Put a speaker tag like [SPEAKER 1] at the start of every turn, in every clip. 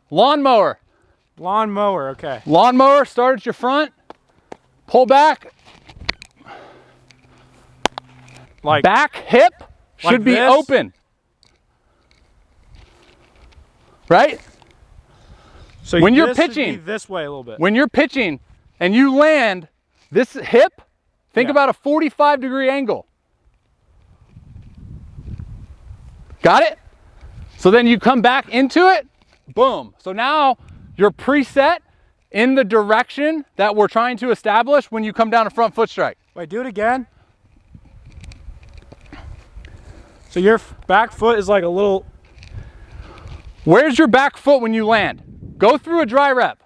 [SPEAKER 1] Lawnmower.
[SPEAKER 2] Lawnmower, okay.
[SPEAKER 1] Lawnmower, start at your front, pull back.
[SPEAKER 2] Like
[SPEAKER 1] back hip should
[SPEAKER 2] like
[SPEAKER 1] be
[SPEAKER 2] this?
[SPEAKER 1] open. Right?
[SPEAKER 2] So
[SPEAKER 1] when you're
[SPEAKER 2] this should
[SPEAKER 1] pitching,
[SPEAKER 2] be this way a little bit.
[SPEAKER 1] when you're pitching and you land this hip, think about a 45-degree angle. Got it? So then you come back into it, boom. So now you're preset in the direction that we're trying to establish when you come down a front foot strike.
[SPEAKER 2] Wait, do it again. So your back foot is like a little...
[SPEAKER 1] Where's your back foot when you land? Go through a dry rep.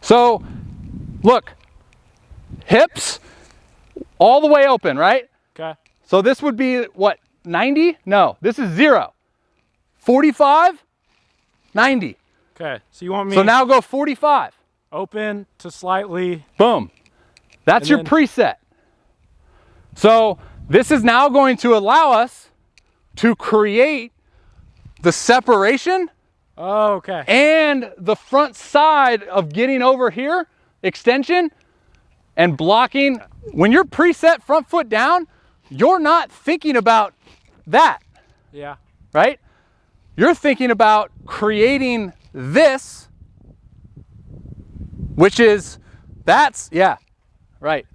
[SPEAKER 1] So, look, hips all the way open, right?
[SPEAKER 2] Okay.
[SPEAKER 1] So this would be, what, 90? No, this is 0. 45, 90.
[SPEAKER 2] Okay, so you want me...
[SPEAKER 1] So now go 45.
[SPEAKER 2] Open to slightly...
[SPEAKER 1] Boom. That's your preset. So this is now going to allow us to create the separation and the front side of getting over here, extension, and blocking. When you're preset front foot down, you're not thinking about that.
[SPEAKER 2] Yeah.
[SPEAKER 1] Right? You're thinking about creating this, which is, that's, yeah, right.